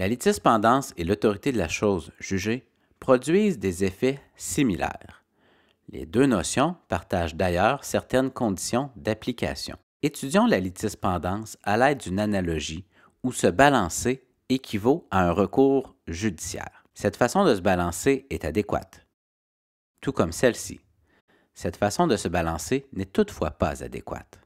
La litispendance et l'autorité de la chose jugée produisent des effets similaires. Les deux notions partagent d'ailleurs certaines conditions d'application. Étudions la litispendance à l'aide d'une analogie où se balancer équivaut à un recours judiciaire. Cette façon de se balancer est adéquate, tout comme celle-ci. Cette façon de se balancer n'est toutefois pas adéquate.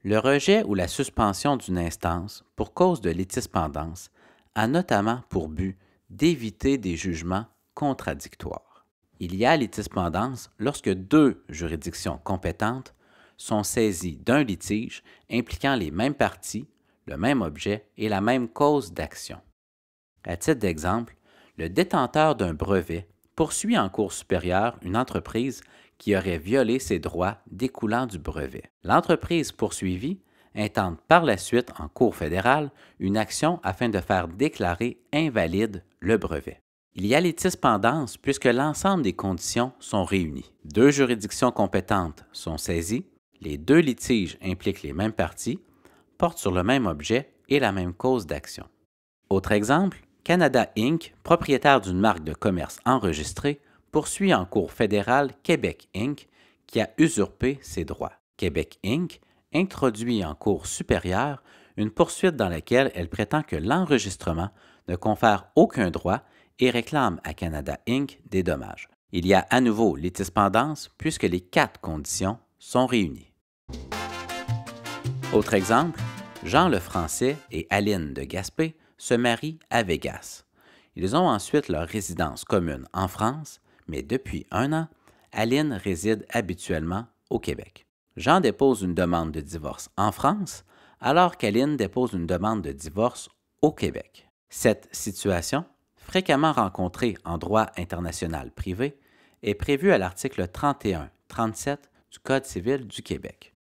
Le rejet ou la suspension d'une instance pour cause de litispendance a notamment pour but d'éviter des jugements contradictoires. Il y a litispendance lorsque deux juridictions compétentes sont saisies d'un litige impliquant les mêmes parties, le même objet et la même cause d'action. À titre d'exemple, le détenteur d'un brevet poursuit en cour supérieure une entreprise qui aurait violé ses droits découlant du brevet. L'entreprise poursuivie intente par la suite en cour fédérale une action afin de faire déclarer invalide le brevet. Il y a litispendance puisque l'ensemble des conditions sont réunies. Deux juridictions compétentes sont saisies, les deux litiges impliquent les mêmes parties, portent sur le même objet et la même cause d'action. Autre exemple, Canada Inc., propriétaire d'une marque de commerce enregistrée, poursuit en cour fédérale Québec Inc., qui a usurpé ses droits. Québec Inc. introduit en cour supérieure une poursuite dans laquelle elle prétend que l'enregistrement ne confère aucun droit et réclame à Canada Inc. des dommages. Il y a à nouveau litispendance puisque les quatre conditions sont réunies. Autre exemple, Jean Lefrançais et Aline de Gaspé se marient à Vegas. Ils ont ensuite leur résidence commune en France, mais depuis 1 an, Aline réside habituellement au Québec. Jean dépose une demande de divorce en France, alors qu'Aline dépose une demande de divorce au Québec. Cette situation, fréquemment rencontrée en droit international privé, est prévue à l'article 31-37 du Code civil du Québec.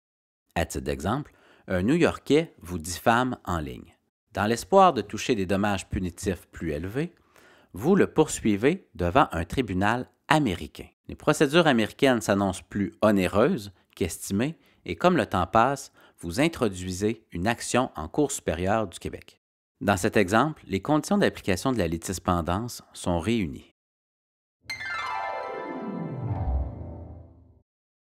À titre d'exemple, un New-Yorkais vous diffame en ligne. Dans l'espoir de toucher des dommages punitifs plus élevés, vous le poursuivez devant un tribunal américain. Les procédures américaines s'annoncent plus onéreuses qu'estimées et comme le temps passe, vous introduisez une action en Cour supérieure du Québec. Dans cet exemple, les conditions d'application de la litispendance sont réunies.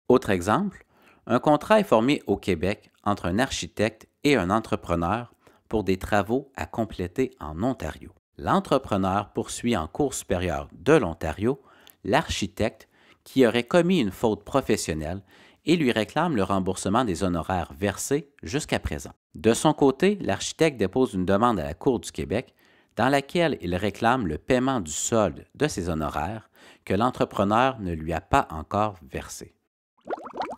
Autre exemple, un contrat est formé au Québec entre un architecte et un entrepreneur pour des travaux à compléter en Ontario. L'entrepreneur poursuit en Cour supérieure de l'Ontario l'architecte qui aurait commis une faute professionnelle et lui réclame le remboursement des honoraires versés jusqu'à présent. De son côté, l'architecte dépose une demande à la Cour du Québec dans laquelle il réclame le paiement du solde de ses honoraires que l'entrepreneur ne lui a pas encore versé.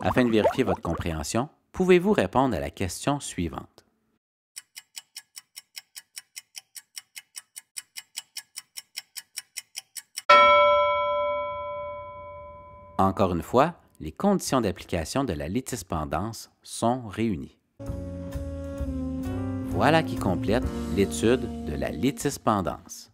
Afin de vérifier votre compréhension, pouvez-vous répondre à la question suivante? Encore une fois, les conditions d'application de la litispendance sont réunies. Voilà qui complète l'étude de la litispendance.